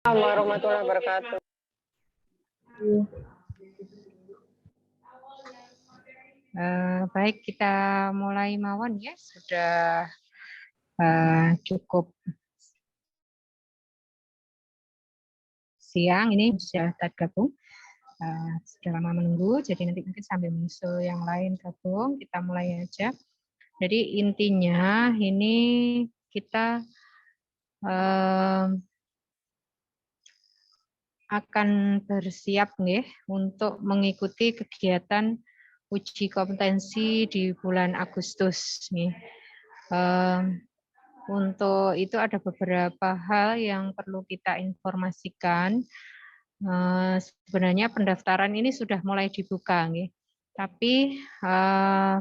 Warahmatullahi wabarakatuh. Baik, kita mulai mawon ya. Sudah cukup siang, ini sudah tergabung. Sudah lama menunggu, jadi nanti mungkin sambil menyusul yang lain gabung, kita mulai aja. Jadi intinya ini kita akan bersiap nih untuk mengikuti kegiatan uji kompetensi di bulan Agustus nih. Untuk itu ada beberapa hal yang perlu kita informasikan. Sebenarnya pendaftaran ini sudah mulai dibuka, nih. Tapi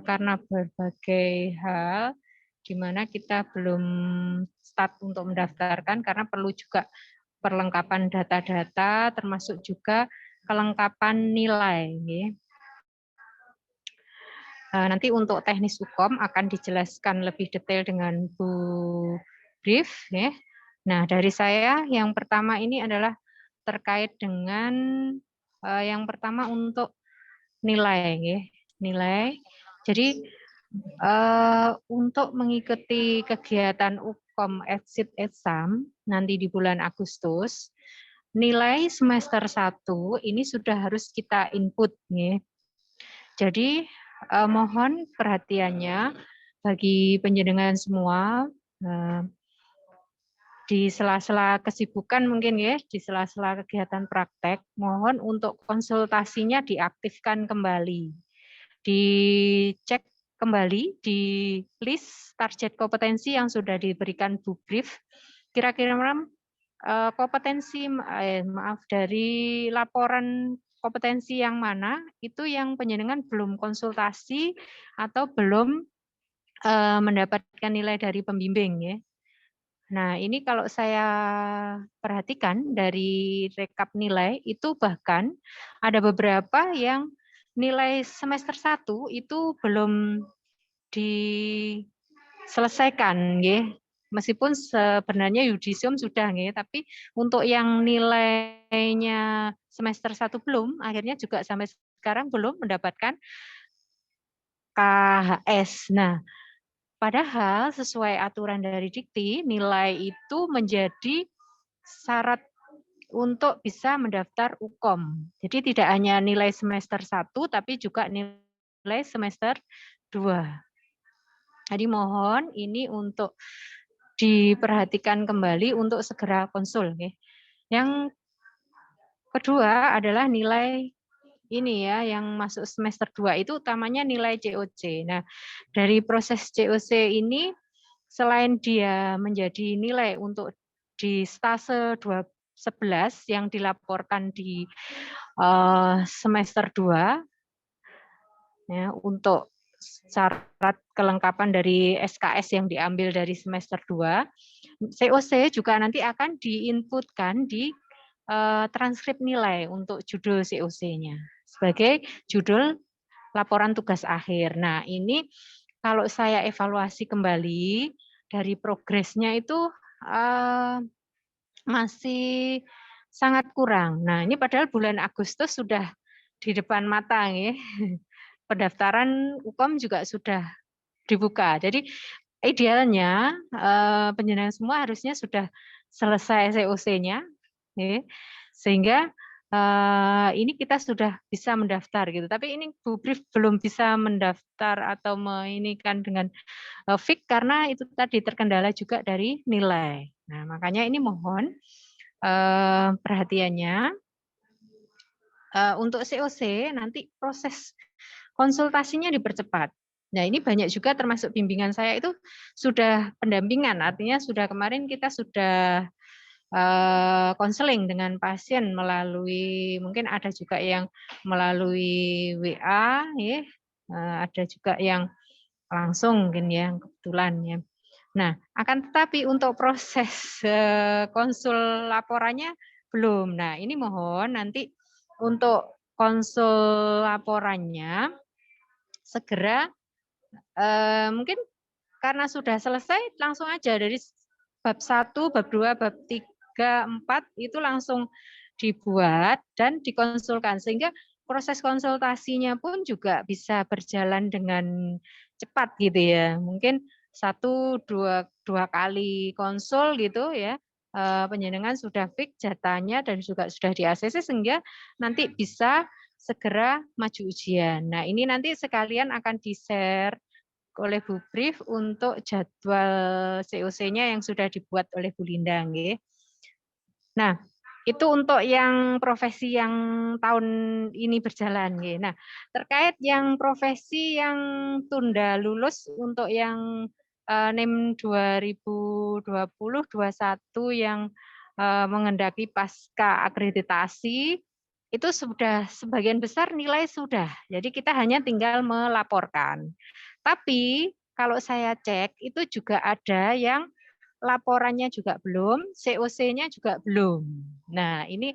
karena berbagai hal, di mana kita belum start untuk mendaftarkan, karena perlu juga perlengkapan data-data, termasuk juga kelengkapan nilai. Nih. Nanti untuk teknis hukum akan dijelaskan lebih detail dengan Bu Brief. Ya. Nah, dari saya yang pertama ini adalah terkait dengan yang pertama untuk nilai. Ya. Nilai. Jadi untuk mengikuti kegiatan UKOM exit exam nanti di bulan Agustus, nilai semester 1 ini sudah harus kita input. Ya. Jadi mohon perhatiannya bagi penjenengan semua di sela-sela kesibukan mungkin ya, di sela-sela kegiatan praktek, mohon untuk konsultasinya diaktifkan kembali. Dicek kembali di list target kompetensi yang sudah diberikan Bu Brief. Kira-kira kompetensi dari laporan kompetensi yang mana itu yang penjenengan belum konsultasi atau belum mendapatkan nilai dari pembimbing ya. Nah, ini kalau saya perhatikan dari rekap nilai itu bahkan ada beberapa yang nilai semester 1 itu belum diselesaikan ya. Meskipun sebenarnya yudisium sudah ya, tapi untuk yang nilainya semester 1 belum, akhirnya juga sampai sekarang belum mendapatkan KHS. Nah, padahal sesuai aturan dari Dikti, nilai itu menjadi syarat untuk bisa mendaftar UKOM. Jadi tidak hanya nilai semester 1, tapi juga nilai semester 2. Jadi mohon ini untuk diperhatikan kembali untuk segera konsul. Yang kedua adalah nilai ini ya, yang masuk semester 2 itu utamanya nilai COC. Nah, dari proses COC ini, selain dia menjadi nilai untuk di stase 11 yang dilaporkan di semester 2, ya, untuk syarat kelengkapan dari SKS yang diambil dari semester 2, COC juga nanti akan diinputkan di transkrip nilai untuk judul COC-nya sebagai judul laporan tugas akhir. Nah, ini kalau saya evaluasi kembali dari progresnya itu masih sangat kurang. Nah, ini padahal bulan Agustus sudah di depan mata ya. Pendaftaran UKOM juga sudah dibuka. Jadi idealnya penjenengan semua harusnya sudah selesai COC-nya, ya, sehingga ini kita sudah bisa mendaftar gitu. Tapi ini Bu Brief belum bisa mendaftar atau menginikan dengan fix karena itu tadi terkendala juga dari nilai. Nah, makanya ini mohon perhatiannya. Untuk COC nanti proses konsultasinya dipercepat. Nah, ini banyak juga termasuk bimbingan saya itu sudah pendampingan, artinya sudah kemarin kita sudah konseling dengan pasien melalui, mungkin ada juga yang melalui WA, ya, ada juga yang langsung mungkin ya, kebetulan ya. Nah, akan tetapi untuk proses konsul laporannya belum. Nah, ini mohon nanti untuk konsul laporannya segera mungkin karena sudah selesai langsung aja dari bab 1, bab 2, bab 3 3, 4 itu langsung dibuat dan dikonsulkan sehingga proses konsultasinya pun juga bisa berjalan dengan cepat gitu ya. Mungkin 1, 2 kali konsul gitu ya, panjenengan sudah fix jatahnya dan juga sudah di-ACC sehingga nanti bisa segera maju ujian. Nah, ini nanti sekalian akan di-share oleh Bu Brief untuk jadwal COC-nya yang sudah dibuat oleh Bu Linda nggih. Nah, itu untuk yang profesi yang tahun ini berjalan nggih. Nah, terkait yang profesi yang tunda lulus untuk yang NIM 2020-21 yang mengendaki pasca akreditasi itu sudah sebagian besar nilai sudah. Jadi kita hanya tinggal melaporkan. Tapi kalau saya cek itu juga ada yang laporannya juga belum, COC-nya juga belum. Nah, ini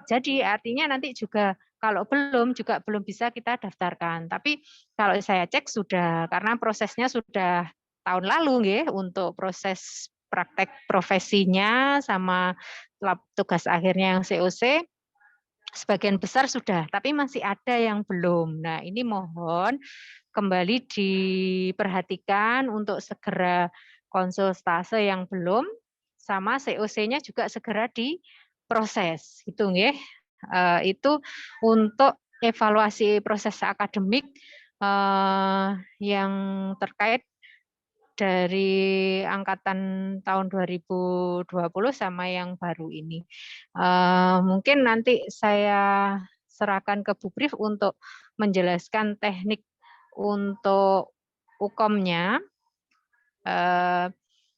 jadi artinya nanti juga kalau belum juga belum bisa kita daftarkan. Tapi kalau saya cek sudah karena prosesnya sudah tahun lalu nggih untuk proses praktek profesinya sama tugas akhirnya yang COC sebagian besar sudah, tapi masih ada yang belum. Nah, ini mohon kembali diperhatikan untuk segera konsultase yang belum, sama COC-nya juga segera diproses, gitu nggih. Itu untuk evaluasi proses akademik yang terkait dari angkatan tahun 2020 sama yang baru ini. Mungkin nanti saya serahkan ke Bu Brief untuk menjelaskan teknik untuk UKOM-nya.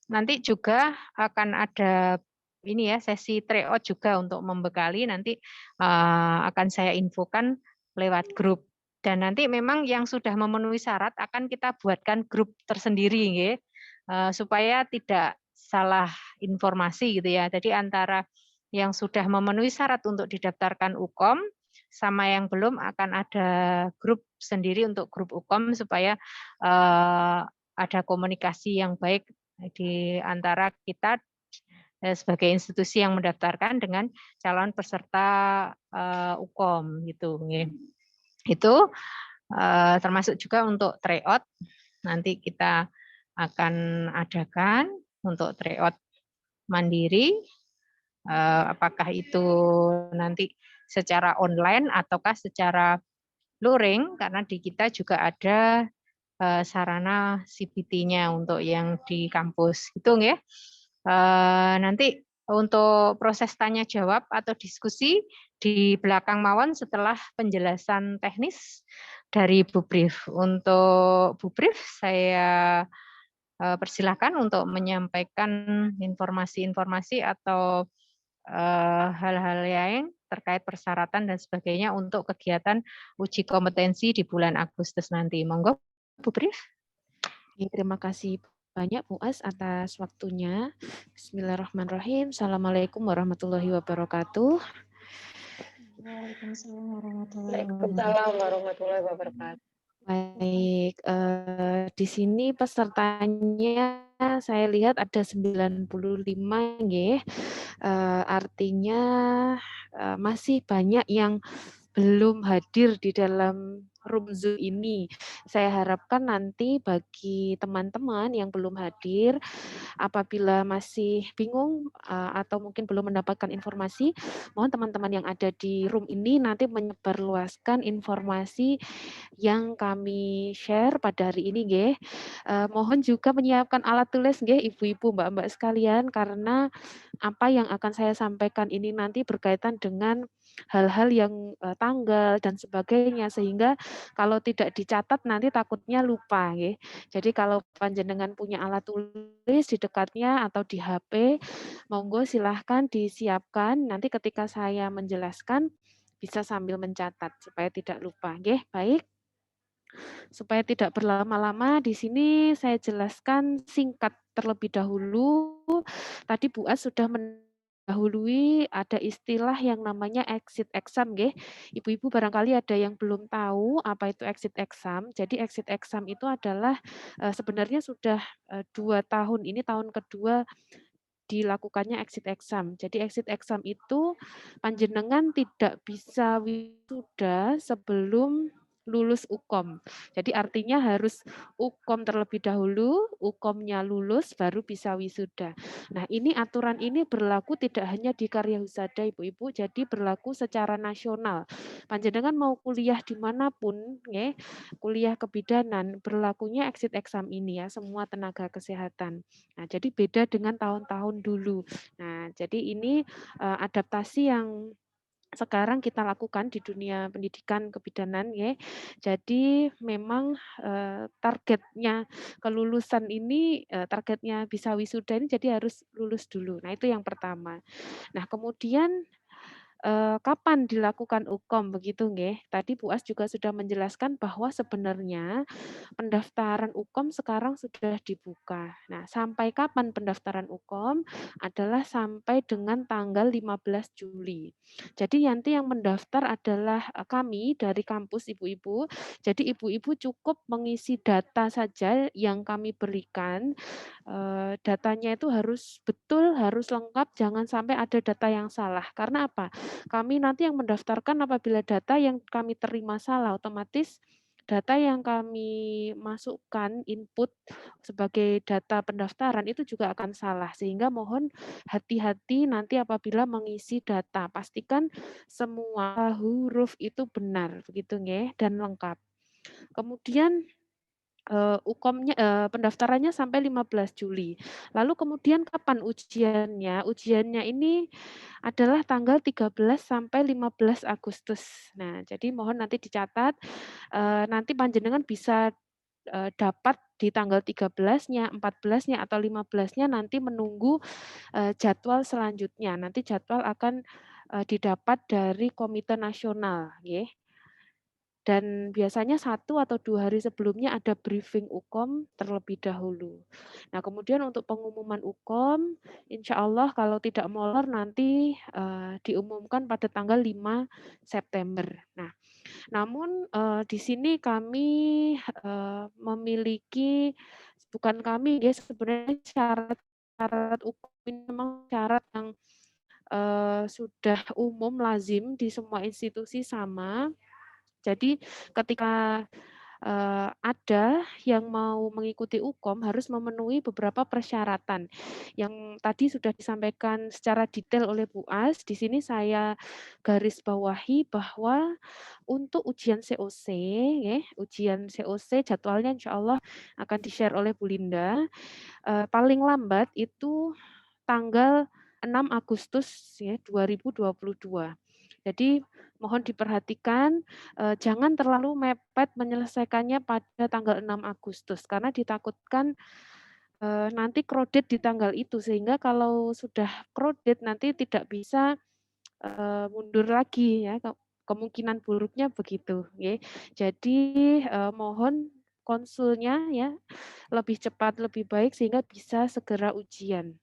Nanti juga akan ada ini ya sesi tryout juga untuk membekali nanti akan saya infokan lewat grup. Dan nanti memang yang sudah memenuhi syarat akan kita buatkan grup tersendiri nggih, supaya tidak salah informasi gitu ya. Jadi antara yang sudah memenuhi syarat untuk didaftarkan UKOM sama yang belum akan ada grup sendiri untuk grup UKOM supaya ada komunikasi yang baik di antara kita sebagai institusi yang mendaftarkan dengan calon peserta UKOM gitu nggih. Itu termasuk juga untuk tryout nanti kita akan adakan untuk tryout mandiri apakah itu nanti secara online ataukah secara luring karena di kita juga ada sarana CBT-nya untuk yang di kampus gitu nggih. Nanti untuk proses tanya jawab atau diskusi di belakang mawon setelah penjelasan teknis dari Bu Brief. Untuk Bu Brief saya persilahkan untuk menyampaikan informasi-informasi atau hal-hal lain terkait persyaratan dan sebagainya untuk kegiatan uji kompetensi di bulan Agustus nanti. Monggo Bu Brief. Terima kasih banyak Muaz atas waktunya. Bismillahirrahmanirrahim. Assalamualaikum warahmatullahi wabarakatuh. Waalaikumsalam warahmatullahi wabarakatuh. Baik, di sini pesertanya saya lihat ada 95 nggih. Artinya masih banyak yang belum hadir di dalam room Zoom ini. Saya harapkan nanti bagi teman-teman yang belum hadir, apabila masih bingung atau mungkin belum mendapatkan informasi, mohon teman-teman yang ada di room ini nanti menyebarluaskan informasi yang kami share pada hari ini nggih. Mohon juga menyiapkan alat tulis nggih Ibu-ibu, Mbak-mbak sekalian karena apa yang akan saya sampaikan ini nanti berkaitan dengan hal-hal yang tanggal dan sebagainya sehingga kalau tidak dicatat nanti takutnya lupa nggih. Jadi kalau panjenengan punya alat tulis di dekatnya atau di HP, monggo silahkan disiapkan nanti ketika saya menjelaskan bisa sambil mencatat supaya tidak lupa nggih. Baik. Supaya tidak berlama-lama di sini saya jelaskan singkat terlebih dahulu. Tadi Bu As sudah mendahului ada istilah yang namanya exit exam nggih. Ibu-ibu barangkali ada yang belum tahu apa itu exit exam. Jadi exit exam itu adalah sebenarnya sudah 2 tahun ini tahun kedua dilakukannya exit exam. Jadi exit exam itu panjenengan tidak bisa wisuda sebelum lulus UKOM. Jadi artinya harus UKOM terlebih dahulu, UKOM-nya lulus baru bisa wisuda. Nah, ini aturan ini berlaku tidak hanya di Karya Husada Ibu-ibu, jadi berlaku secara nasional. Panjenengan mau kuliah dimanapun, ya, kuliah kebidanan, berlakunya exit exam ini ya, semua tenaga kesehatan. Nah, jadi beda dengan tahun-tahun dulu. Nah, jadi ini adaptasi yang sekarang kita lakukan di dunia pendidikan kebidanan ya. Jadi memang targetnya kelulusan ini targetnya bisa wisuda ini jadi harus lulus dulu. Nah, itu yang pertama. Nah, kemudian kapan dilakukan UKOM begitu nggih? Tadi Bu As juga sudah menjelaskan bahwa sebenarnya pendaftaran UKOM sekarang sudah dibuka. Nah, sampai kapan pendaftaran UKOM? Adalah sampai dengan tanggal 15 Juli. Jadi nanti yang mendaftar adalah kami dari kampus ibu-ibu. Jadi ibu-ibu cukup mengisi data saja yang kami berikan. Datanya itu harus betul, harus lengkap, jangan sampai ada data yang salah. Karena apa? Kami nanti yang mendaftarkan apabila data yang kami terima salah, otomatis data yang kami masukkan input sebagai data pendaftaran itu juga akan salah. Sehingga mohon hati-hati nanti apabila mengisi data. Pastikan semua huruf itu benar, begitu nggih, dan lengkap. Kemudian UKOM-nya pendaftarannya sampai 15 Juli. Lalu kemudian kapan ujiannya? Ujiannya ini adalah tanggal 13 sampai 15 Agustus. Nah, jadi mohon nanti dicatat, nanti panjenengan bisa dapat di tanggal 13-nya, 14-nya, atau 15-nya nanti menunggu jadwal selanjutnya. Nanti jadwal akan didapat dari Komite Nasional, nggih. Dan biasanya 1 atau 2 hari sebelumnya ada briefing UKOM terlebih dahulu. Nah, kemudian untuk pengumuman UKOM, insya Allah kalau tidak molor nanti diumumkan pada tanggal 5 September. Nah, namun di sini kami memiliki, bukan kami ya, sebenarnya syarat UKOM ini memang syarat yang sudah umum lazim di semua institusi sama. Jadi ketika ada yang mau mengikuti UKOM harus memenuhi beberapa persyaratan yang tadi sudah disampaikan secara detail oleh Bu As. Di sini saya garis bawahi bahwa untuk ujian COC, ya, ujian COC jadwalnya insya Allah akan di-share oleh Bu Linda. Paling lambat itu tanggal 6 Agustus ya 2022. Jadi mohon diperhatikan jangan terlalu mepet menyelesaikannya pada tanggal 6 Agustus karena ditakutkan nanti crowded di tanggal itu sehingga kalau sudah crowded nanti tidak bisa mundur lagi ya, kemungkinan buruknya begitu ya. Jadi mohon konsulnya ya lebih cepat lebih baik sehingga bisa segera ujian.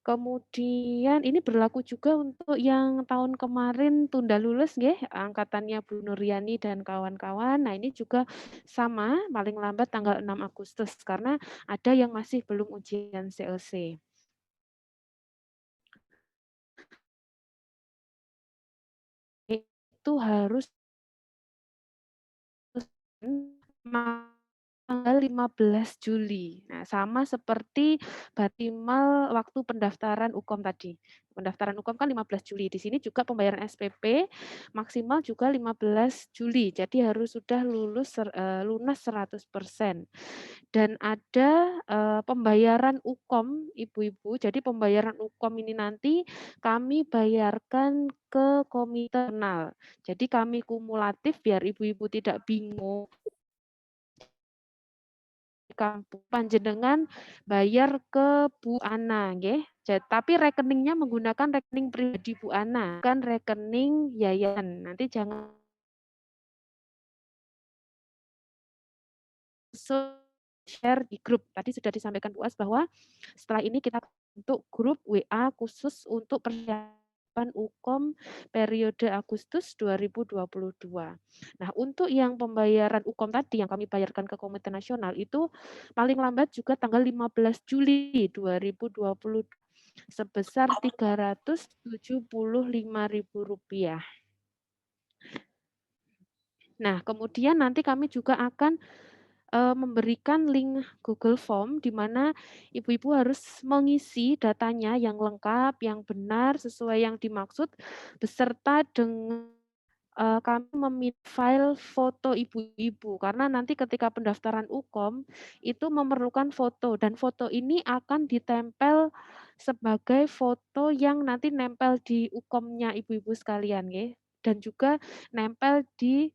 Kemudian ini berlaku juga untuk yang tahun kemarin tunda lulus nggih, angkatannya Bu Nuryani dan kawan-kawan. Nah, ini juga sama, paling lambat tanggal 6 Agustus karena ada yang masih belum ujian COC. Itu harus tanggal 15 Juli. Nah, sama seperti batimal waktu pendaftaran UKOM tadi. Pendaftaran UKOM kan 15 Juli. Di sini juga pembayaran SPP maksimal juga 15 Juli. Jadi harus sudah lunas 100%. Dan ada pembayaran UKOM, Ibu-ibu. Jadi pembayaran UKOM ini nanti kami bayarkan ke Komite Nasional. Jadi kami kumulatif biar Ibu-ibu tidak bingung. Kampung panjenengan bayar ke Bu Ana nggih. Tapi rekeningnya menggunakan rekening pribadi Bu Ana, bukan rekening yayasan. Nanti jangan share di grup. Tadi sudah disampaikan Bu As bahwa setelah ini kita bentuk grup WA khusus untuk persiapan UKOM periode Agustus 2022. Nah, untuk yang pembayaran UKOM tadi yang kami bayarkan ke Komite Nasional itu paling lambat juga tanggal 15 Juli 2020 sebesar Rp375.000. Nah, kemudian nanti kami juga akan memberikan link Google Form di mana ibu-ibu harus mengisi datanya yang lengkap, yang benar, sesuai yang dimaksud, beserta dengan kami meminta file foto ibu-ibu. Karena nanti ketika pendaftaran UKOM, itu memerlukan foto, dan foto ini akan ditempel sebagai foto yang nanti nempel di UKOM-nya ibu-ibu sekalian, ya. Dan juga nempel di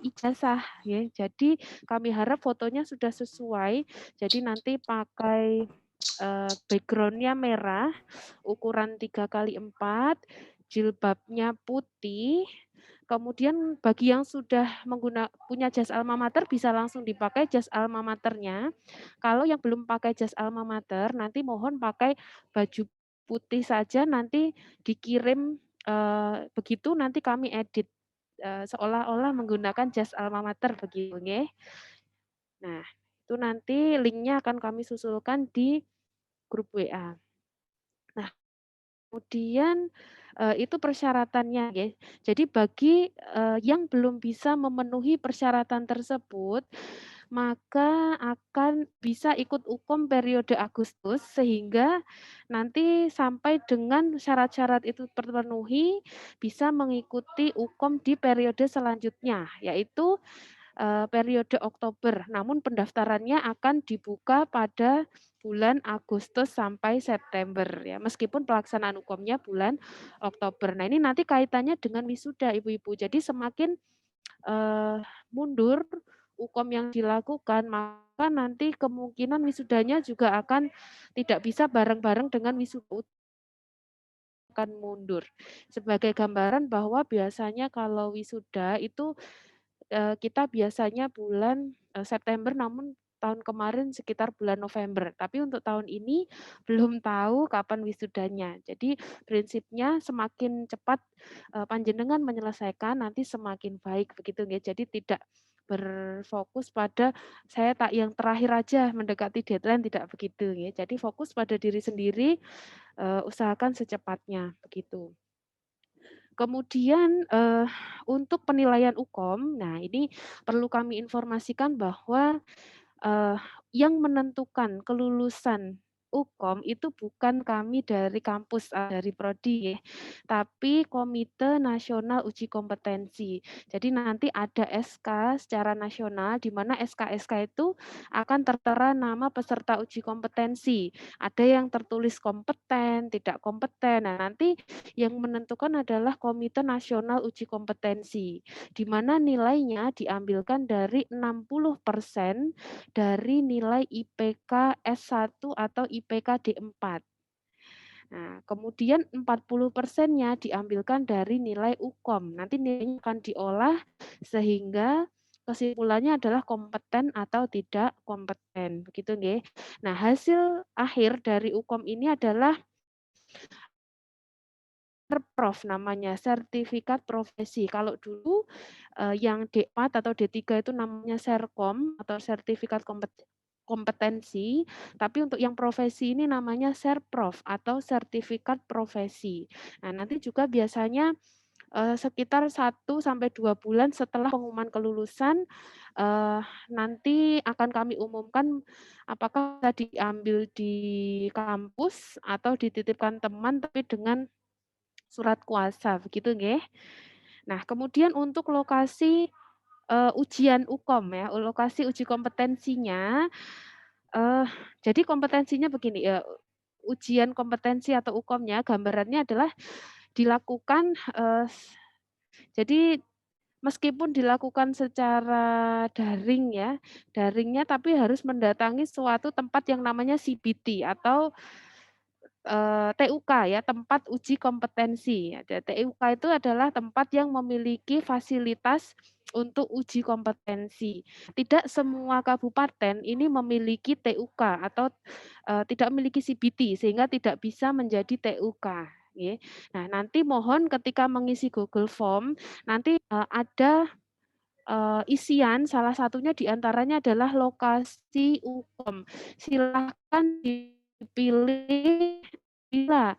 ijazah, ya. Jadi kami harap fotonya sudah sesuai, jadi nanti pakai background-nya merah, ukuran 3x4, jilbabnya putih. Kemudian bagi yang sudah punya jas alma mater bisa langsung dipakai jas alma maternya. Kalau yang belum pakai jas alma mater, nanti mohon pakai baju putih saja, nanti dikirim begitu nanti kami edit seolah-olah menggunakan jas alma mater begitu, nggih. Nah, itu nanti linknya akan kami susulkan di grup WA. Nah, kemudian itu persyaratannya, nggih. Jadi bagi yang belum bisa memenuhi persyaratan tersebut, maka akan bisa ikut UKOM periode Agustus sehingga nanti sampai dengan syarat-syarat itu terpenuhi bisa mengikuti UKOM di periode selanjutnya, yaitu periode Oktober. Namun pendaftarannya akan dibuka pada bulan Agustus sampai September, ya. Meskipun pelaksanaan UKOM-nya bulan Oktober. Nah, ini nanti kaitannya dengan wisuda Ibu-ibu. Jadi semakin mundur UKOM yang dilakukan, maka nanti kemungkinan wisudanya juga akan tidak bisa bareng-bareng dengan wisuda, akan mundur. Sebagai gambaran bahwa biasanya kalau wisuda itu kita biasanya bulan September, namun tahun kemarin sekitar bulan November. Tapi untuk tahun ini belum tahu kapan wisudanya. Jadi prinsipnya semakin cepat panjenengan menyelesaikan nanti semakin baik begitu ya. Jadi tidak berfokus pada saya tak yang terakhir aja mendekati deadline, tidak begitu ya. Jadi fokus pada diri sendiri, usahakan secepatnya begitu. Kemudian untuk penilaian UKOM, nah ini perlu kami informasikan bahwa yang menentukan kelulusan UKOM itu bukan kami dari kampus, dari prodi ya, tapi Komite Nasional Uji Kompetensi. Jadi nanti ada SK secara nasional, di mana SK-SK itu akan tertera nama peserta uji kompetensi. Ada yang tertulis kompeten, tidak kompeten. Nah, nanti yang menentukan adalah Komite Nasional Uji Kompetensi, di mana nilainya diambilkan dari 60% dari nilai IPK S1 atau IPK D4. Nah, kemudian 40%-nya diambilkan dari nilai UKOM. Nanti nilainya akan diolah sehingga kesimpulannya adalah kompeten atau tidak kompeten. Begitu nggih. Nah, hasil akhir dari UKOM ini adalah Serprof namanya, sertifikat profesi. Kalau dulu yang D4 atau D3 itu namanya Serkom atau sertifikat kompetensi, tapi untuk yang profesi ini namanya Serprof atau sertifikat profesi. Nah, nanti juga biasanya sekitar 1 sampai 2 bulan setelah pengumuman kelulusan nanti akan kami umumkan apakah bisa diambil di kampus atau dititipkan teman tapi dengan surat kuasa, begitu nggih. Nah, kemudian untuk lokasi ujian UKOM ya, lokasi uji kompetensinya, eee, jadi kompetensinya begini, ujian kompetensi atau UKOM-nya gambarannya adalah dilakukan, jadi meskipun dilakukan secara daring ya, daringnya tapi harus mendatangi suatu tempat yang namanya CBT atau TUK ya, tempat uji kompetensi. TUK itu adalah tempat yang memiliki fasilitas untuk uji kompetensi. Tidak semua kabupaten ini memiliki TUK atau tidak memiliki CBT sehingga tidak bisa menjadi TUK. nggih. Nah, nanti mohon ketika mengisi Google Form, nanti, ada, isian salah satunya di antaranya adalah lokasi UKOM. Silahkan dipilih bila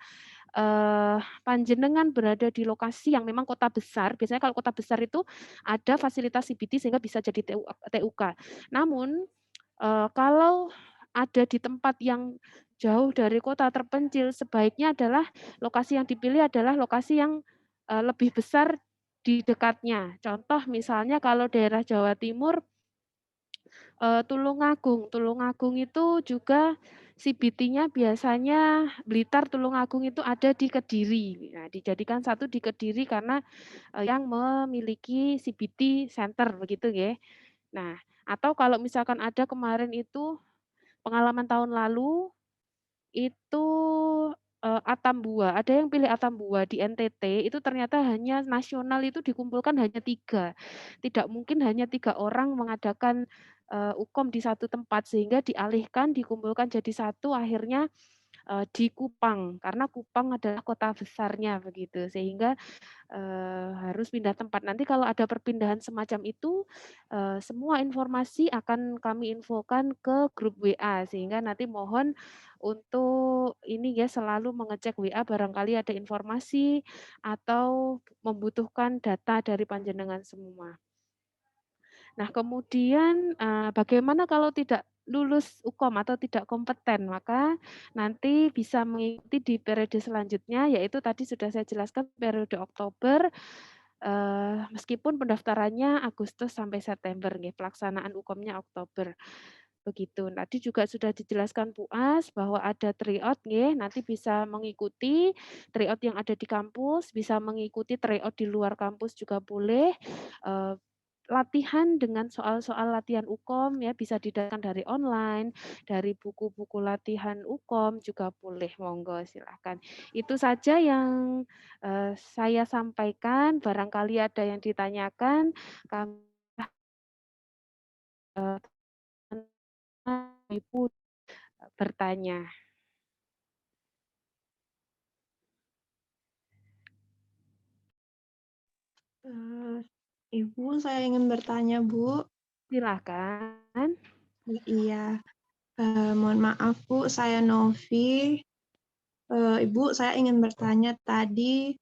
panjenengan berada di lokasi yang memang kota besar, biasanya kalau kota besar itu ada fasilitas CBD sehingga bisa jadi TUK. Namun, kalau ada di tempat yang jauh dari kota terpencil, sebaiknya adalah lokasi yang dipilih adalah lokasi yang, lebih besar di dekatnya. Contoh misalnya kalau daerah Jawa Timur, Tulungagung. Tulungagung itu juga CBT-nya biasanya Blitar, Tulungagung itu ada di Kediri. Nah, dijadikan satu di Kediri karena, yang memiliki CBT center begitu ya. Nah, atau kalau misalkan ada kemarin itu pengalaman tahun lalu itu, Atambua, ada yang pilih Atambua di NTT itu ternyata hanya nasional itu dikumpulkan hanya 3. Tidak mungkin hanya 3 orang mengadakan, UKOM di satu tempat sehingga dialihkan, dikumpulkan jadi satu akhirnya, di Kupang, karena Kupang adalah kota besarnya begitu sehingga harus pindah tempat. Nanti kalau ada perpindahan semacam itu, semua informasi akan kami infokan ke grup WA, sehingga nanti mohon untuk ini ya, selalu mengecek WA barangkali ada informasi atau membutuhkan data dari panjenengan semua. Nah, kemudian, bagaimana kalau tidak lulus UKOM atau tidak kompeten? Maka nanti bisa mengikuti di periode selanjutnya, yaitu tadi sudah saya jelaskan periode Oktober, meskipun pendaftarannya Agustus sampai September nggih, pelaksanaan UKOM-nya Oktober, begitu. Tadi juga sudah dijelaskan Puas bahwa ada tryout nggih, nanti bisa mengikuti tryout yang ada di kampus, bisa mengikuti tryout di luar kampus juga boleh, eee latihan dengan soal-soal latihan UKOM ya, bisa didatangkan dari online, dari buku-buku latihan UKOM juga boleh, monggo silahkan. Itu saja yang, saya sampaikan, barangkali ada yang ditanyakan, kami Ibu bertanya. Eh, Ibu, saya ingin bertanya, Bu. Silahkan. Iya, mohon maaf, Bu, saya Novi. Ibu, saya ingin bertanya tadi,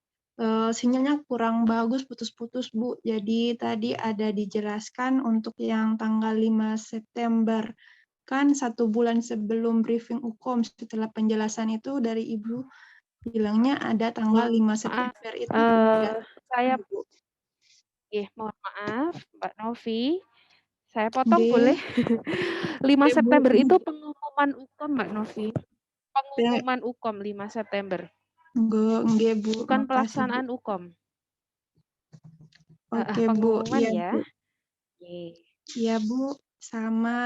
sinyalnya kurang bagus, putus-putus, Bu. Jadi tadi ada dijelaskan untuk yang tanggal 5 September. Kan 1 bulan sebelum briefing UKOM, setelah penjelasan itu dari Ibu bilangnya ada tanggal 5 Maaf, September. Itu tidak saya Bu. mohon maaf Mbak Novi, saya potong Nggih, boleh? 5 nggih, Bu. September itu pengumuman UKOM Mbak Novi. Pengumuman UKOM 5 September, Nggih, Bu. bukan Makasih, Bu. pelaksanaan UKOM. Oke, Bu. Pengumuman Iya, ya. Bu. Oke. Iya, Bu. Sama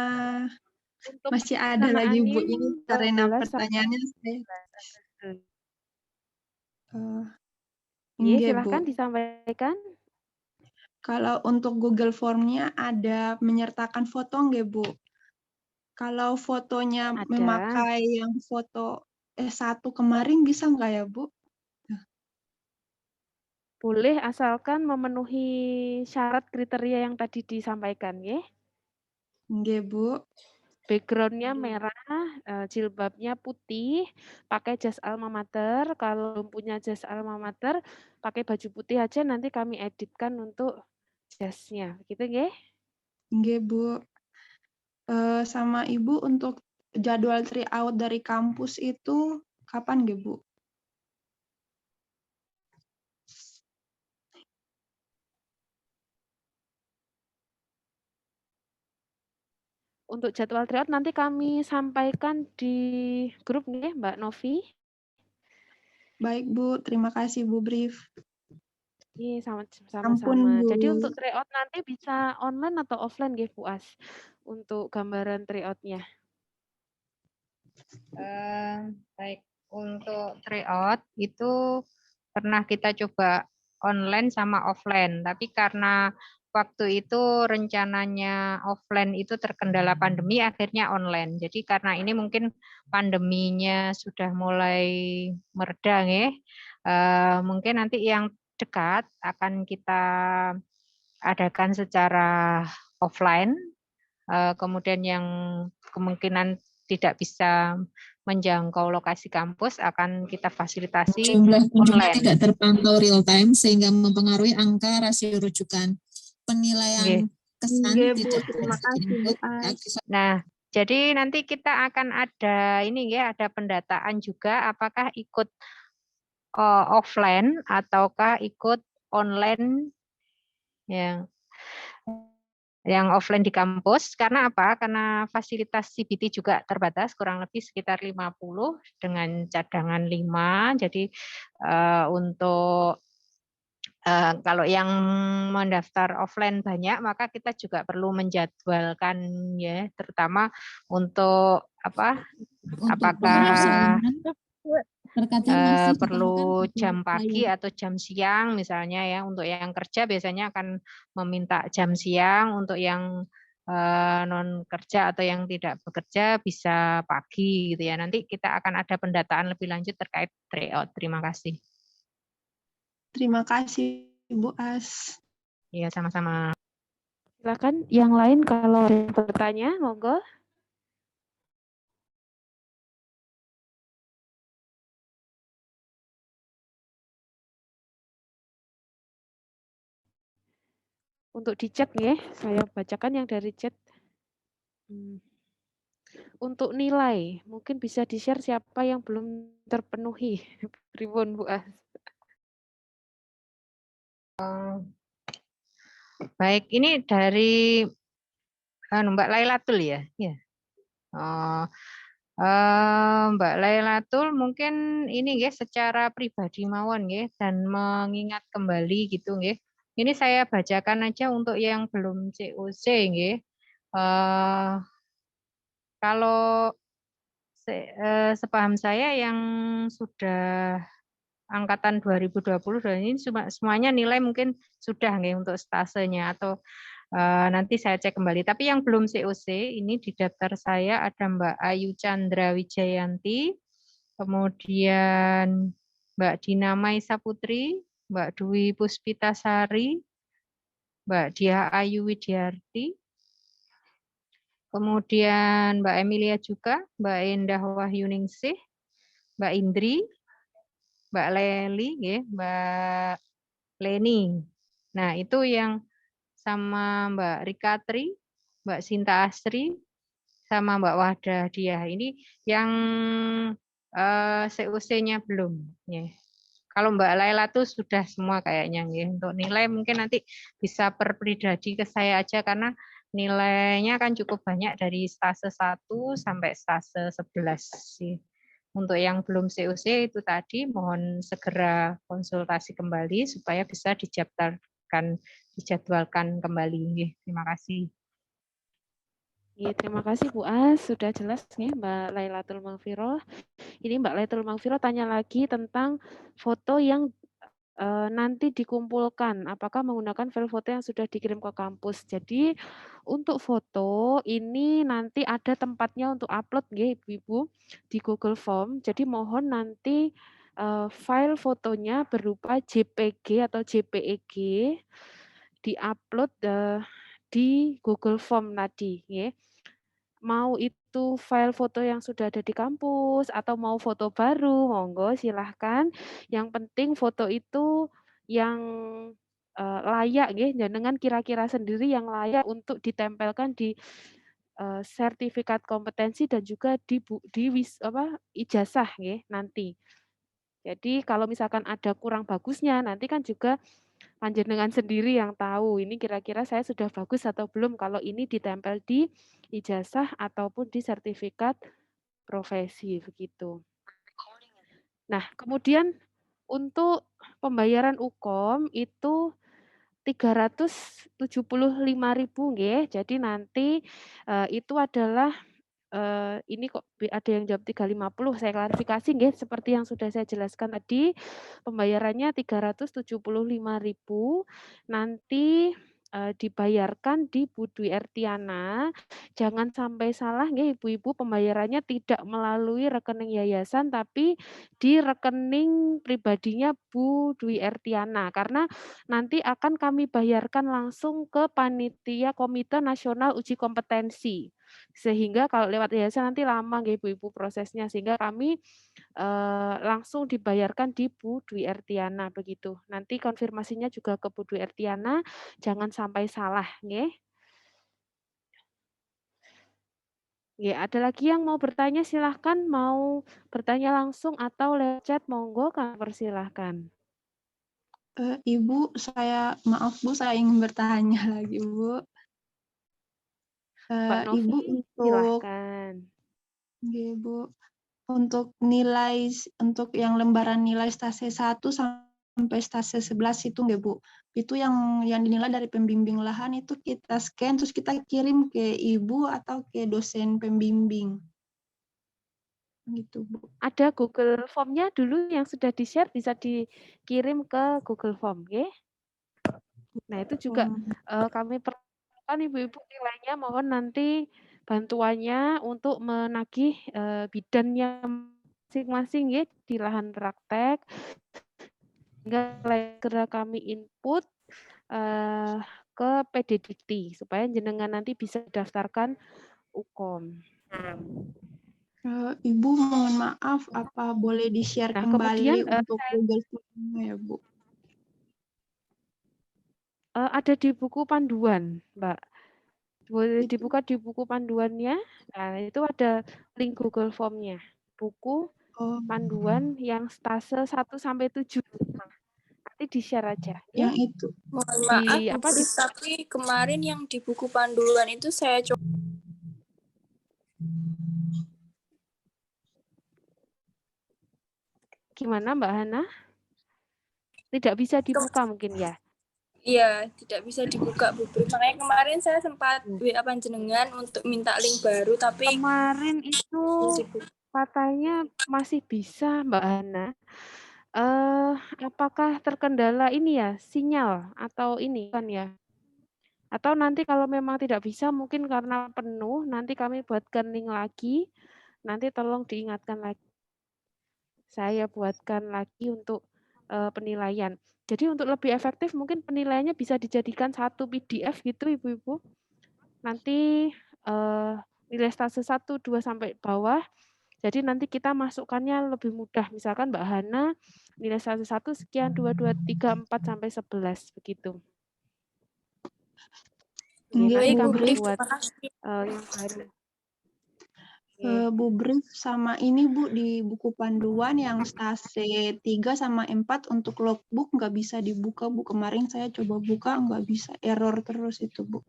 Untuk masih ada lagi, Bu. Ini karena 12 pertanyaannya saya. Agustus. Nggih, Silahkan Bu. disampaikan. Kalau untuk Google Form-nya ada menyertakan foto nggih, Bu? Kalau fotonya Ada. memakai yang foto S1 kemarin bisa nggak ya, Bu? Boleh asalkan memenuhi syarat kriteria yang tadi disampaikan ya. Nggih, Bu. Background-nya merah, jilbabnya putih, pakai jas alma mater. Kalau belum punya jas alma mater, pakai baju putih aja nanti kami editkan untuk jasnya. Gitu nggih? Nggih, Bu. Sama Ibu untuk jadwal tryout dari kampus itu kapan nggih, Bu? Untuk jadwal tryout nanti kami sampaikan di grup nggih, Mbak Novi. Baik, Bu. Terima kasih, Bu Brief. Iya, Ampun, sama-sama. Bu. Jadi untuk tryout nanti bisa online atau offline nggih, Puas? Untuk gambaran tryout-nya. Baik, untuk tryout itu pernah kita coba online sama offline, tapi karena waktu itu rencananya offline itu terkendala pandemi, akhirnya online. Jadi karena ini mungkin pandeminya sudah mulai mereda, ya. Mungkin nanti yang dekat akan kita adakan secara offline, kemudian yang kemungkinan tidak bisa menjangkau lokasi kampus akan kita fasilitasi Jumlah kunjungan online. tidak terpantau real time sehingga mempengaruhi angka rasio rujukan. Penilaian kesan Iya, Bu. tidak Terima kasih, Bu As. Nah, jadi nanti kita akan ada ini ya, ada pendataan juga apakah ikut offline ataukah ikut online yang offline di kampus. Karena apa? Karena fasilitas CBT juga terbatas, kurang lebih sekitar 50 dengan cadangan 5. Jadi untuk kalau yang mendaftar offline banyak, maka kita juga perlu menjadwalkan ya, terutama untuk apa? Apakah perlu jam pagi atau jam siang misalnya ya. Untuk yang kerja biasanya akan meminta jam siang, untuk yang non kerja atau yang tidak bekerja bisa pagi gitu ya. Nanti kita akan ada pendataan lebih lanjut terkait tryout. Terima kasih. Terima kasih, Bu As. Iya, sama-sama. Silakan yang lain kalau ada yang bertanya, monggo. Untuk di chat ya, saya bacakan yang dari chat. Untuk nilai, mungkin bisa di-share siapa yang belum terpenuhi. Pripun, Bu As? Baik, ini dari Mbak Lailatul ya. Ya. Mbak Lailatul mungkin ini ya secara pribadi mawon ya, dan mengingat kembali gitu ya. Ini saya bacakan aja untuk yang belum COC ya. Kalau sepaham saya yang sudah angkatan 2020 dan ini semuanya nilai mungkin sudah nggih untuk stasenya, atau nanti saya cek kembali. Tapi yang belum COC ini di daftar saya ada Mbak Ayu Chandra Wijayanti, kemudian Mbak Dina Maisa Putri, Mbak Dwi Puspitasari, Mbak Dia Ayu Widyarti, kemudian Mbak Emilia juga, Mbak Endah Wahyuningsih, Mbak Indri, Mbak Leli, ya, Mbak Leni. Nah, itu yang sama Mbak Rikatri, Mbak Sinta Asri, sama Mbak Wahdah Diah. Ini yang COC-nya belum. Ya. Kalau Mbak Laila tuh sudah semua kayaknya. Ya. Untuk nilai mungkin nanti bisa per pribadi ke saya aja, karena nilainya kan cukup banyak dari stase 1 sampai stase 11 sih. Untuk yang belum COC itu tadi mohon segera konsultasi kembali supaya bisa dijadwalkan kembali. Terima kasih. Ya, terima kasih Bu As, sudah jelas nih Mbak Lailatul Maghfirah. Ini Mbak Lailatul Maghfirah tanya lagi tentang foto yang nanti dikumpulkan, apakah menggunakan file foto yang sudah dikirim ke kampus. Jadi untuk foto ini nanti ada tempatnya untuk upload nggih Ibu-ibu di Google Form. Jadi mohon nanti file fotonya berupa JPG atau JPEG diupload di Google Form tadi nggih. Mau itu file foto yang sudah ada di kampus atau mau foto baru, monggo silahkan. Yang penting foto itu yang layak nggih, jenengan kira-kira sendiri yang layak untuk ditempelkan di sertifikat kompetensi dan juga di ijazah nggih nanti. Jadi kalau misalkan ada kurang bagusnya nanti kan juga panjenengan sendiri yang tahu ini kira-kira saya sudah bagus atau belum kalau ini ditempel di ijazah ataupun di sertifikat profesi begitu. Nah, kemudian untuk pembayaran UKOM itu 375.000 nggih. Jadi nanti itu adalah ini kok ada yang jawab 350, saya klarifikasi nggih seperti yang sudah saya jelaskan tadi, pembayarannya 375.000. Nanti dibayarkan di Bu Dwi Ertiana. Jangan sampai salah nggih Ibu-ibu, pembayarannya tidak melalui rekening yayasan tapi di rekening pribadinya Bu Dwi Ertiana, karena nanti akan kami bayarkan langsung ke panitia Komite Nasional Uji Kompetensi. Sehingga kalau lewat yayasan nanti lama nggih Ibu-ibu prosesnya, sehingga kami langsung dibayarkan di Bu Dwi Ertiana begitu. Nanti konfirmasinya juga ke Bu Dwi Ertiana, jangan sampai salah nggih. Nggih, ada lagi yang mau bertanya silahkan, mau bertanya langsung atau lewat chat monggo kami persilahkan. Ibu, maaf Bu, saya ingin bertanya lagi Bu. Mbak Ibu Novi untuk silahkan. nggih, Bu, untuk untuk yang lembaran nilai stase 1 sampai stase 11 itu nggih Bu. Itu yang dinilai dari pembimbing lahan itu kita scan terus kita kirim ke Ibu atau ke dosen pembimbing. Gitu, Bu. Ada Google Form-nya dulu yang sudah di-share bisa dikirim ke Google Form, nggih. Nah, itu juga kami perlukan Ibu-ibu nilainya, mohon nanti bantuannya untuk menagih bidannya masing-masing nggih di lahan praktek. Sehingga segera kami input ke PD Dikti supaya jenengan nanti bisa daftarkan UKOM. Ibu mohon maaf, apa boleh di-share Nah, kembali kemudian untuk Google Form-nya ya Bu? ada di buku panduan, Mbak. Boleh dibuka di buku panduannya. Nah, itu ada link Google Form-nya. Buku panduan yang stase 1 sampai 7. Nanti di-share aja ya. Yang itu. Mohon maaf, Di apa di tapi kemarin yang di buku panduan itu saya coba. Gimana Mbak Hana? Tidak bisa dibuka mungkin ya? Iya, tidak bisa dibuka Bu Bri. Makanya kemarin saya sempat WA panjenengan untuk minta link baru, tapi kemarin itu katanya masih bisa Mbak Hana. Apakah terkendala ini ya sinyal atau ini kan ya? Atau nanti kalau memang tidak bisa mungkin karena penuh, nanti kami buatkan link lagi. Nanti tolong diingatkan lagi. Saya buatkan lagi untuk penilaian. Jadi untuk lebih efektif mungkin penilaiannya bisa dijadikan satu PDF gitu Ibu-ibu. Nanti nilai stase 1, 2 sampai bawah. Jadi nanti kita masukkannya lebih mudah. Misalkan Mbak Hana nilai stase 1 sekian, 2, 2, 3, 4 sampai 11 begitu. Nggih, Nanti Bu kami Bri. buat yang baru. Bu Bri sama ini Bu di buku panduan yang stase 3 sama 4 untuk logbook nggak bisa dibuka Bu. Kemarin saya coba buka nggak bisa, error terus itu Bu.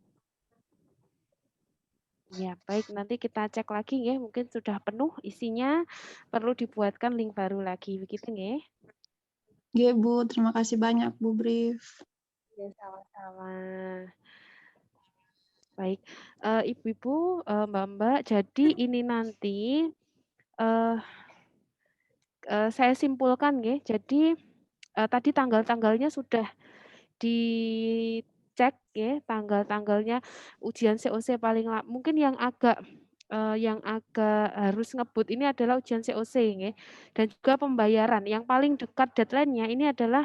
Ya, baik. Nanti kita cek lagi ya, mungkin sudah penuh isinya, perlu dibuatkan link baru lagi, begitu nggih? Nggih Bu, terima kasih banyak Bu Bri. Ya, sama-sama. Baik, Ibu-ibu, Mbak-mbak, jadi ini nanti saya simpulkan nggih. Jadi tadi tanggal-tanggalnya sudah dicek ya, tanggal-tanggalnya ujian COC paling mungkin yang agak harus ngebut ini adalah ujian COC nggih, dan juga pembayaran. Yang paling dekat deadline-nya ini adalah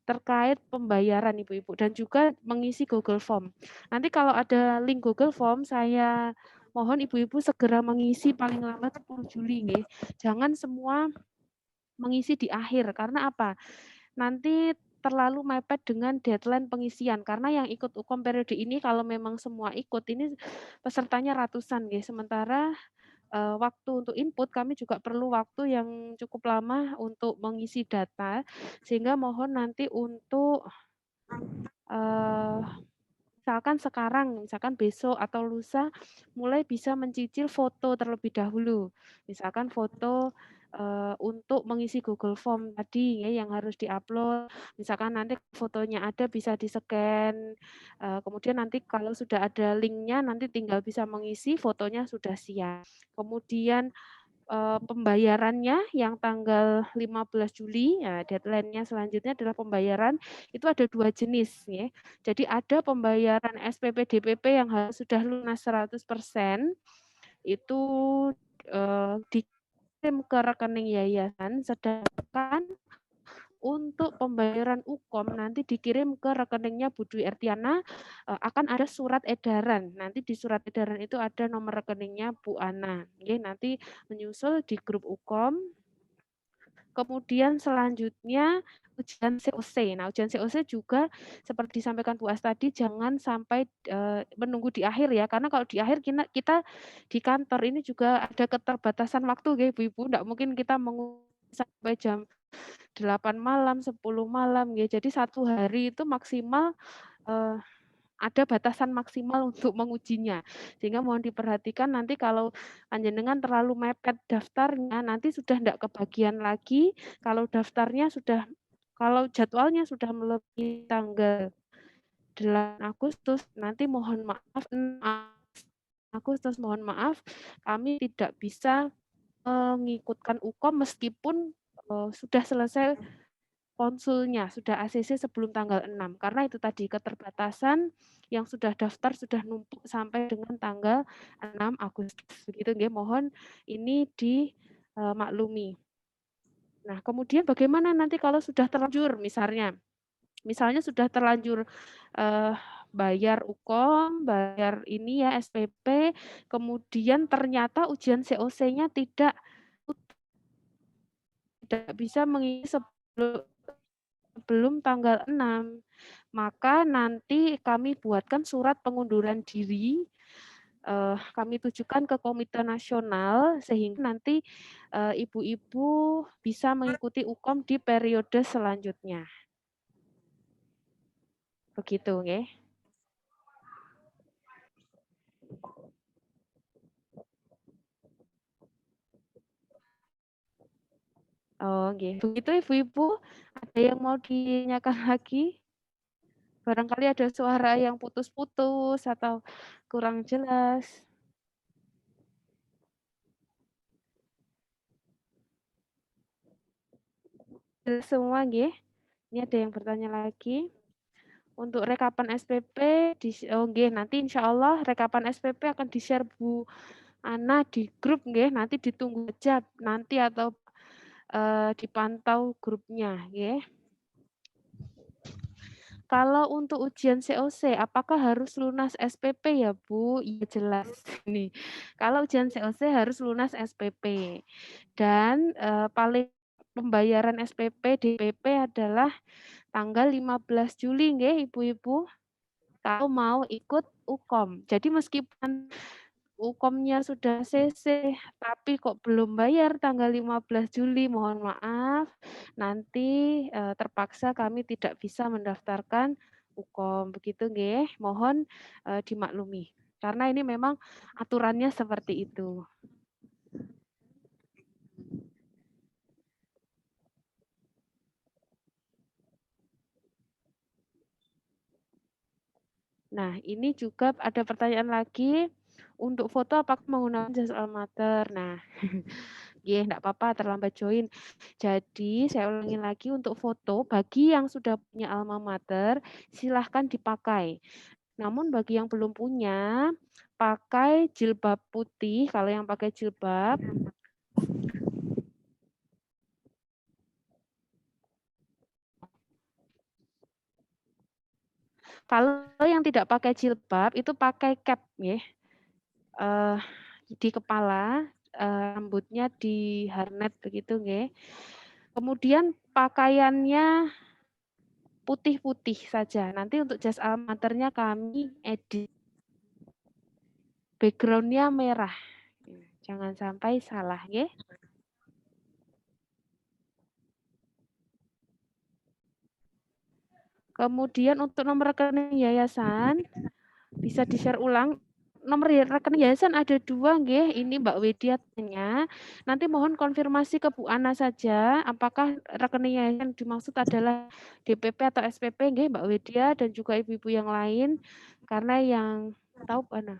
terkait pembayaran Ibu-ibu dan juga mengisi Google Form. Nanti kalau ada link Google Form saya mohon Ibu-ibu segera mengisi paling lambat 10 Juli nggih. Jangan semua mengisi di akhir karena apa? Nanti terlalu mepet dengan deadline pengisian karena yang ikut UKOM periode ini kalau memang semua ikut ini pesertanya ratusan nggih. Sementara waktu untuk input kami juga perlu waktu yang cukup lama untuk mengisi data sehingga mohon nanti untuk misalkan besok atau lusa mulai bisa mencicil foto terlebih dahulu. Misalkan foto untuk mengisi Google Form tadi ya yang harus diupload. Misalkan nanti fotonya ada bisa di-scan. Kemudian nanti kalau sudah ada linknya nanti tinggal bisa mengisi fotonya sudah siap. Kemudian pembayarannya yang tanggal 15 Juli, ya, deadline-nya selanjutnya adalah pembayaran, itu ada 2 jenis. Ya. Jadi ada pembayaran SPP DPP yang harus sudah lunas 100%, itu dikirim ke rekening yayasan, sedangkan untuk pembayaran UKOM nanti dikirim ke rekeningnya Bu Dwi Ertiana, akan ada surat edaran. Nanti di surat edaran itu ada nomor rekeningnya Bu Ana. Oke, nanti menyusul di grup UKOM. Kemudian selanjutnya ujian COC. Nah, ujian COC juga seperti disampaikan Bu As tadi, jangan sampai menunggu di akhir ya, karena kalau di akhir kita di kantor ini juga ada keterbatasan waktu, Ibu-ibu. Enggak mungkin kita sampai jam 8 malam, 10 malam ya. Jadi 1 hari itu maksimal ada batasan maksimal untuk mengujinya. Sehingga mohon diperhatikan nanti kalau panjenengan terlalu mepet daftarnya, nanti sudah tidak kebagian lagi. Kalau jadwalnya sudah melebihi tanggal 8 Agustus, nanti mohon maaf, Agustus mohon maaf, kami tidak bisa mengikutkan UKOM meskipun sudah selesai konsulnya, sudah ACC sebelum tanggal 6. Karena itu tadi keterbatasan yang sudah daftar sudah numpuk sampai dengan tanggal 6 Agustus. Begitu nggih, mohon ini dimaklumi. Nah, kemudian bagaimana nanti kalau sudah terlanjur misalnya sudah terlanjur bayar UKOM, bayar ini ya SPP, kemudian ternyata ujian COC-nya tidak bisa mengisi sebelum tanggal 6. Maka nanti kami buatkan surat pengunduran diri, kami tujukan ke Komite Nasional sehingga nanti ibu-ibu bisa mengikuti UKOM di periode selanjutnya. Begitu nggih. Oh, nggih. Begitu Ibu-ibu, ada yang mau ditanyakan lagi? Barangkali ada suara yang putus-putus atau kurang jelas. Jelas semua nggih. Ini ada yang bertanya lagi. Untuk rekapan SPP nggih, nanti insya Allah rekapan SPP akan di-share Bu Ana di grup nggih, nanti ditunggu aja nanti atau dipantau grupnya nggih. Kalau untuk ujian COC, apakah harus lunas SPP ya Bu? Iya jelas nih. Kalau ujian COC harus lunas SPP. Dan paling pembayaran SPP DPP adalah tanggal 15 Juli nggih Ibu-ibu. Kalau mau ikut UKOM. Jadi meskipun UKOM-nya sudah CC, tapi kok belum bayar tanggal 15 Juli, mohon maaf, nanti terpaksa kami tidak bisa mendaftarkan UKOM. Begitu nggih, mohon dimaklumi. Karena ini memang aturannya seperti itu. Nah, ini juga ada pertanyaan lagi. Untuk foto apakah menggunakan jas almater? Nah, ya enggak apa-apa terlambat join. Jadi saya ulangi lagi untuk foto bagi yang sudah punya alma mater silahkan dipakai. Namun bagi yang belum punya pakai jilbab putih kalau yang pakai jilbab. Kalau yang tidak pakai jilbab itu pakai cap ya. Di kepala, rambutnya di harnet begitu nggih. Kemudian pakaiannya putih-putih saja. Nanti untuk jas almaternya kami edit. Background-nya merah. Jangan sampai salah nggih. Kemudian untuk nomor rekening yayasan bisa di-share ulang. Nomor rekening yayasan ada 2 nggih, ini Mbak Widya tanya. Nanti mohon konfirmasi ke Bu Ana saja, apakah rekening yayasan dimaksud adalah DPP atau SPP nggih Mbak Widya dan juga ibu-ibu yang lain, karena yang tahu Bu Ana.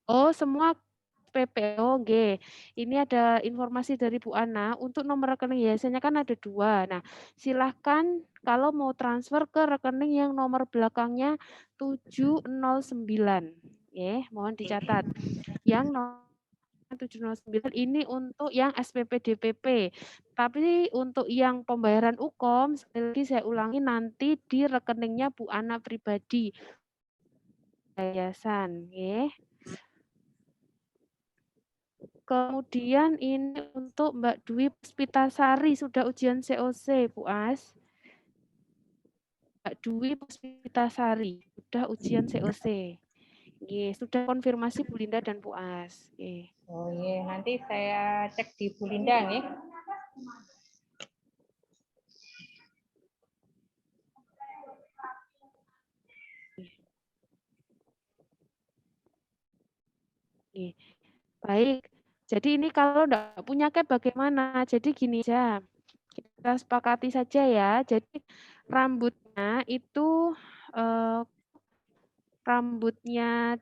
Oh semua SPP. Oke, ini ada informasi dari Bu Ana. Untuk nomor rekening yayasannya kan ada 2. Nah, silahkan kalau mau transfer ke rekening yang nomor belakangnya 709. Mohon dicatat. Yang nomor 709 ini untuk yang SPP DPP. Tapi untuk yang pembayaran UKOM, sekali lagi saya ulangi, nanti di rekeningnya Bu Ana pribadi yayasan, Kemudian ini untuk Mbak Dwi Puspitasari, sudah ujian COC, Bu As. Mbak Dwi Puspitasari, sudah ujian COC. Sudah konfirmasi Bu Linda dan Bu As. Oh iya, nanti saya cek di Bu Linda nih. Baik, jadi ini kalau enggak punya cap bagaimana? Jadi gini aja, kita sepakati saja ya. Jadi rambutnya itu rambutnya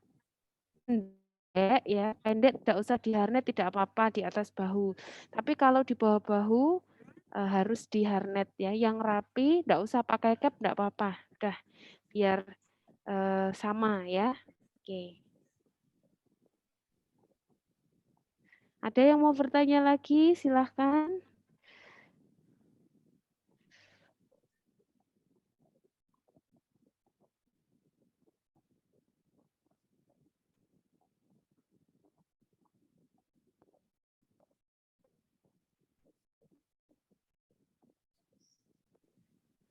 pendek ya, pendek tidak usah di harnet, tidak apa-apa di atas bahu. Tapi kalau di bawah bahu harus di harnet ya. Yang rapi tidak usah pakai cap, tidak apa-apa. Udah biar sama ya. Oke. Ada yang mau bertanya lagi? Silahkan.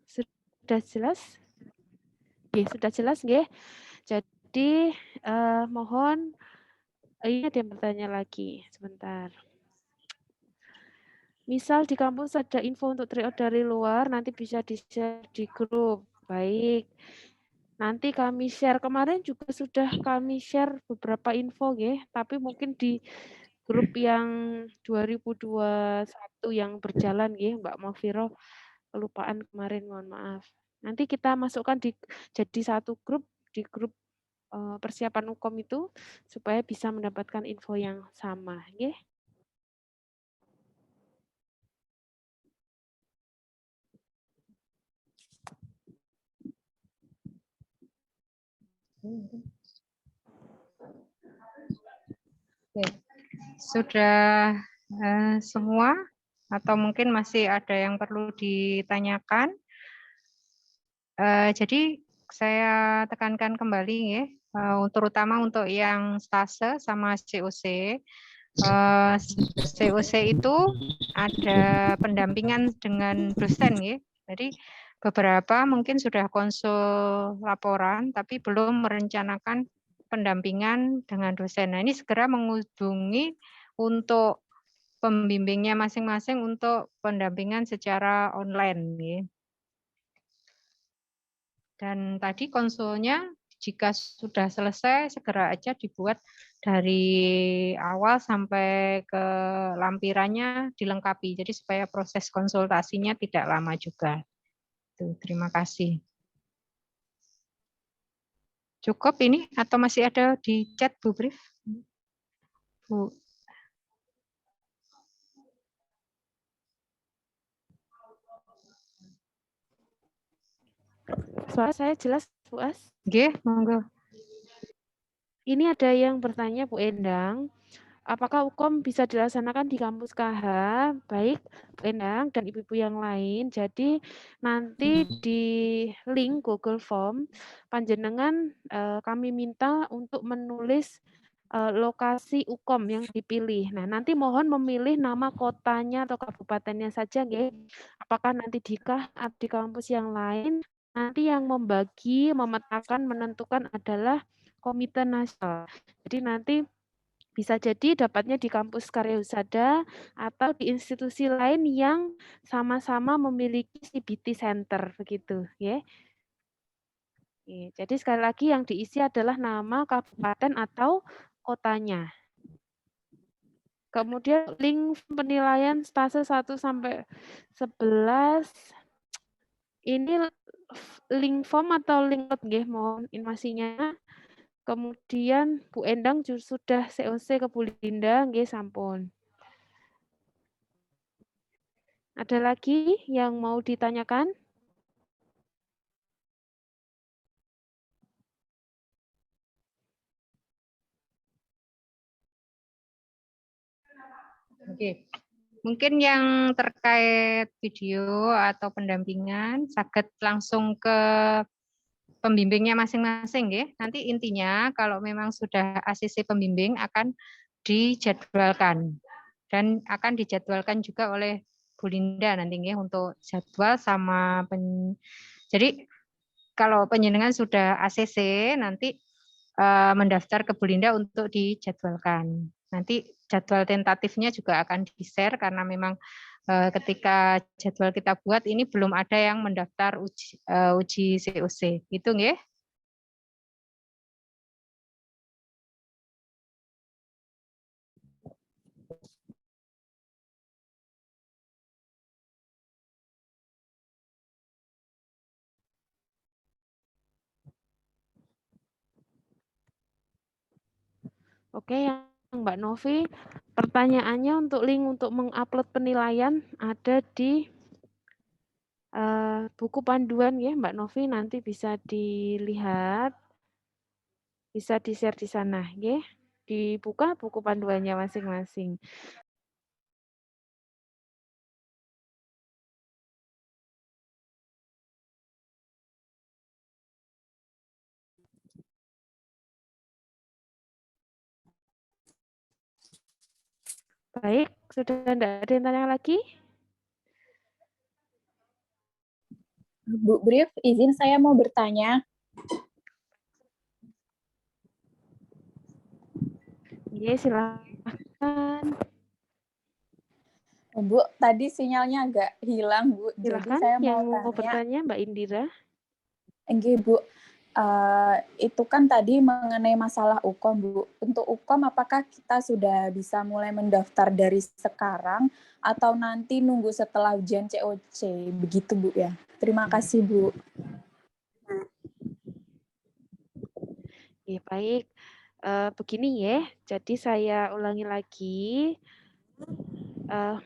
Sudah jelas? Sudah jelas nggih? Jadi mohon ini ada yang bertanya lagi, sebentar. Misal di kampus ada info untuk tryout dari luar, nanti bisa di-share di grup. Baik. Nanti kami share, kemarin juga sudah kami share beberapa info nggih, tapi mungkin di grup yang 2021 yang berjalan nggih, Mbak Mafiro, kelupaan kemarin, mohon maaf. Nanti kita masukkan jadi satu grup, di grup persiapan UKOM itu, supaya bisa mendapatkan info yang sama, nggih. Oke. Sudah semua atau mungkin masih ada yang perlu ditanyakan? Jadi saya tekankan kembali ya, terutama untuk yang stase sama COC. COC itu ada pendampingan dengan dosen ya. Jadi beberapa mungkin sudah konsul laporan tapi belum merencanakan pendampingan dengan dosen. Nah, ini segera menghubungi untuk pembimbingnya masing-masing untuk pendampingan secara online ya. Dan tadi konsulnya jika sudah selesai segera aja dibuat dari awal sampai ke lampirannya dilengkapi. Jadi supaya proses konsultasinya tidak lama juga. Tuh, terima kasih. Cukup ini atau masih ada di chat Bu Brief? Bu. Suara saya jelas, Bu As? Nggih, monggo. Ini ada yang bertanya Bu Endang, apakah UKOM bisa dilaksanakan di kampus KH? Baik, Bu Endang dan ibu-ibu yang lain. Jadi nanti di link Google Form panjenengan kami minta untuk menulis lokasi UKOM yang dipilih. Nah, nanti mohon memilih nama kotanya atau kabupatennya saja, nggih. Apakah nanti di KH atau di kampus yang lain? Nanti yang membagi, memetakan, menentukan adalah Komite Nasional. Jadi nanti bisa jadi dapatnya di kampus Karya Husada atau di institusi lain yang sama-sama memiliki CBT Center begitu, ya. Jadi sekali lagi yang diisi adalah nama kabupaten atau kotanya. Kemudian link penilaian stase 1 sampai 11 ini link form atau link nggih mohon informasinya. Kemudian Bu Endang sudah COC ke Bu Linda, nggih sampun. Ada lagi yang mau ditanyakan? Oke. Mungkin yang terkait video atau pendampingan, saged langsung ke pembimbingnya masing-masing ya. Nanti intinya kalau memang sudah ACC pembimbing akan dijadwalkan dan akan dijadwalkan juga oleh Bu Linda nanti ya untuk jadwal sama jadi kalau penjenengan sudah ACC nanti mendaftar ke Bu Linda untuk dijadwalkan. Nanti jadwal tentatifnya juga akan di-share karena memang ketika jadwal kita buat ini belum ada yang mendaftar uji COC. Gitu nggih? Oke, yang Mbak Novi, pertanyaannya untuk link untuk mengupload penilaian ada di buku panduan ya Mbak Novi, nanti bisa dilihat, bisa di-share di sana ya. Dibuka buku panduannya masing-masing. Baik, sudah tidak ada yang tanya lagi? Bu Brief, izin saya mau bertanya. Iya, silakan. Bu, tadi sinyalnya agak hilang, Bu. Jadi Silakan saya yang mau mau tanya. bertanya Mbak Indira. Enggak, Bu. Itu kan tadi mengenai masalah UKOM, Bu. Untuk UKOM, apakah kita sudah bisa mulai mendaftar dari sekarang atau nanti nunggu setelah ujian COC? Begitu, Bu, ya. Terima kasih, Bu. Ya, baik. Begini ya, jadi saya ulangi lagi.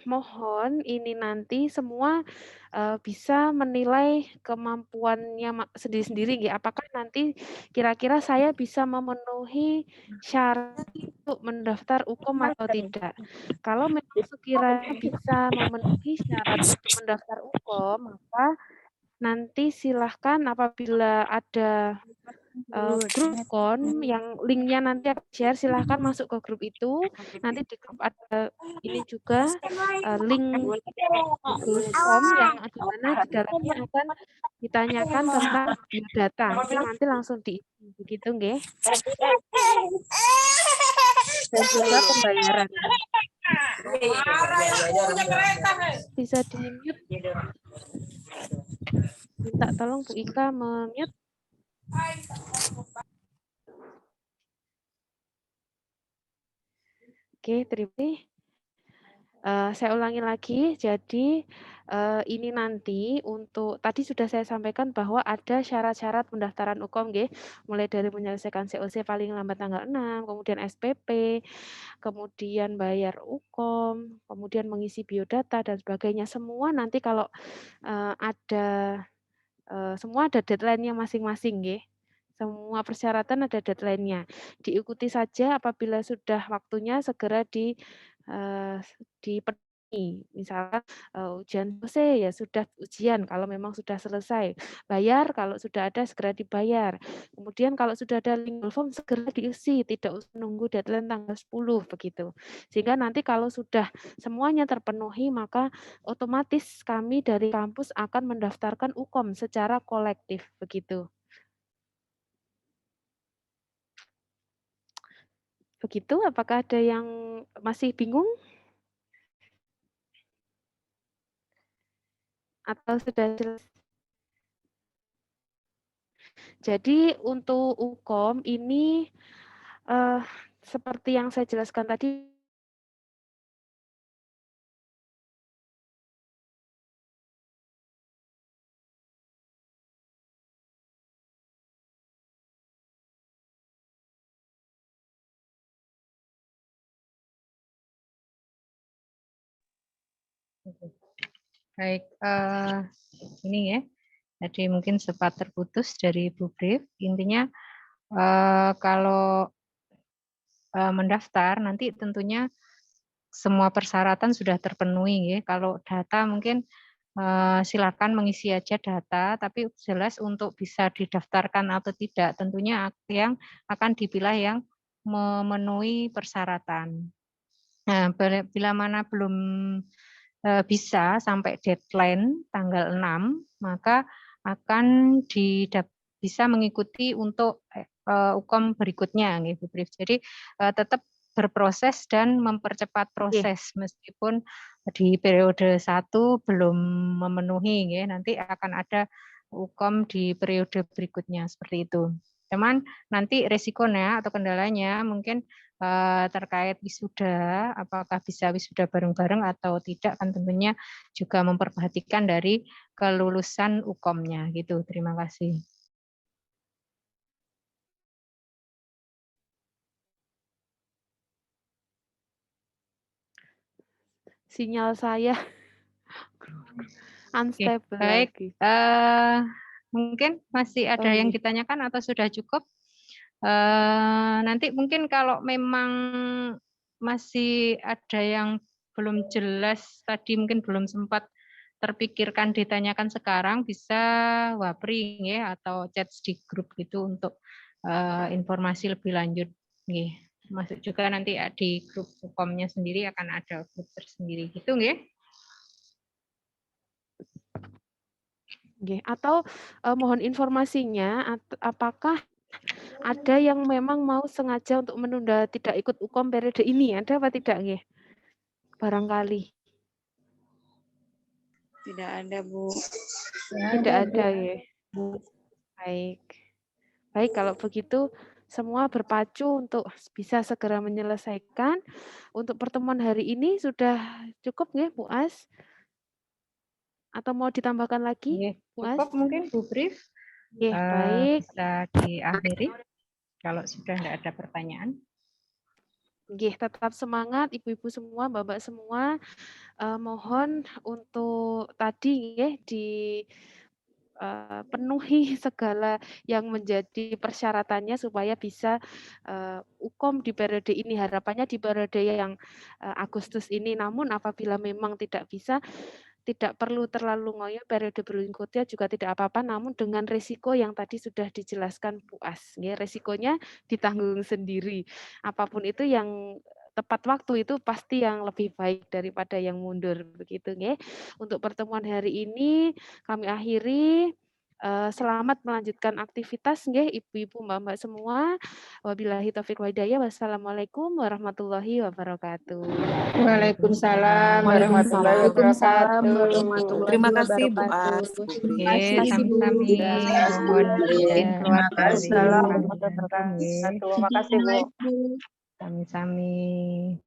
Mohon ini nanti semua bisa menilai kemampuannya sendiri-sendiri ya. Apakah nanti kira-kira saya bisa memenuhi syarat untuk mendaftar UKOM atau tidak. Kalau memang sekiranya bisa memenuhi syarat untuk mendaftar UKOM, maka nanti silahkan apabila ada grup kon yang linknya nanti akan share, silahkan masuk ke grup itu. Nanti di grup ada ini juga link Google Form yang di mana di dalamnya akan ditanyakan tentang biodata. Itu nanti langsung diisi, begitu nggih? Dan juga pembayaran. Bisa di-mute. Minta tolong Bu Ika mute. Oke, terima kasih. Saya ulangi lagi, jadi ini nanti untuk tadi sudah saya sampaikan bahwa ada syarat-syarat pendaftaran UKOM nggih, mulai dari menyelesaikan COC paling lambat tanggal 6, kemudian SPP, kemudian bayar UKOM, kemudian mengisi biodata dan sebagainya. Semua nanti kalau semua ada deadline-nya masing-masing nggih. Semua persyaratan ada deadline-nya. Diikuti saja apabila sudah waktunya segera dipenuhi. Misalkan ujian selesai ya sudah ujian kalau memang sudah selesai. Bayar kalau sudah ada segera dibayar. Kemudian kalau sudah ada link form segera diisi, tidak usah nunggu deadline tanggal 10 begitu. Sehingga nanti kalau sudah semuanya terpenuhi maka otomatis kami dari kampus akan mendaftarkan UKOM secara kolektif begitu. Begitu, apakah ada yang masih bingung? Atau sudah jelas? Jadi untuk UKOM ini seperti yang saya jelaskan tadi Baik, ini ya. Jadi mungkin sempat terputus dari Bu Brief. Intinya kalau mendaftar nanti tentunya semua persyaratan sudah terpenuhi ya. Kalau data mungkin silakan mengisi aja data, tapi jelas untuk bisa didaftarkan atau tidak tentunya yang akan dipilah yang memenuhi persyaratan. Nah, bila mana belum bisa sampai deadline tanggal 6, maka akan bisa mengikuti untuk UKOM berikutnya, Bu Brief. Jadi tetap berproses dan mempercepat proses meskipun di periode 1 belum memenuhi, nanti akan ada UKOM di periode berikutnya seperti itu. Cuman nanti resikonya atau kendalanya mungkin terkait wisuda, apakah bisa wisuda bareng-bareng atau tidak, kan tentunya juga memperhatikan dari kelulusan UKOM-nya gitu. Terima kasih. Sinyal saya unstable Baik, lagi. mungkin masih ada yang ditanyakan atau sudah cukup? Nanti mungkin kalau memang masih ada yang belum jelas, tadi mungkin belum sempat terpikirkan ditanyakan sekarang, bisa wapri ya, atau chat di grup gitu untuk informasi lebih lanjut. Masuk juga nanti di grup UKOM-nya sendiri akan ada grup tersendiri gitu nggih. Atau mohon informasinya apakah ada yang memang mau sengaja untuk menunda tidak ikut UKOM periode ini, ada apa tidak nggih? Barangkali. Tidak ada, Bu. Tidak ada ya. Baik. Baik, kalau begitu semua berpacu untuk bisa segera menyelesaikan. Untuk pertemuan hari ini sudah cukup nggih, Bu As? Atau mau ditambahkan lagi? Cukup mungkin Bu Brief. Baik. Bisa diakhiri kalau sudah tidak ada pertanyaan. Tetap semangat ibu-ibu semua, bapak semua. Mohon untuk tadi penuhi segala yang menjadi persyaratannya supaya bisa UKOM di periode ini. Harapannya di periode yang Agustus ini. Namun apabila memang tidak bisa, tidak perlu terlalu ngoyo, periode berikutnya juga tidak apa-apa, namun dengan risiko yang tadi sudah dijelaskan Bu As. Risikonya ditanggung sendiri. Apapun itu yang tepat waktu itu pasti yang lebih baik daripada yang mundur. Begitu nggih. Untuk pertemuan hari ini kami akhiri. Selamat melanjutkan aktivitas nggih ibu-ibu mbak-mbak semua. Wabillahi taufik wa hidayah. Wassalamualaikum warahmatullahi wabarakatuh. Waalaikumsalam warahmatullahi wabarakatuh. Terima kasih Bu As. Sami-sami. Terima kasih. Terima kasih Bu. Sami-sami.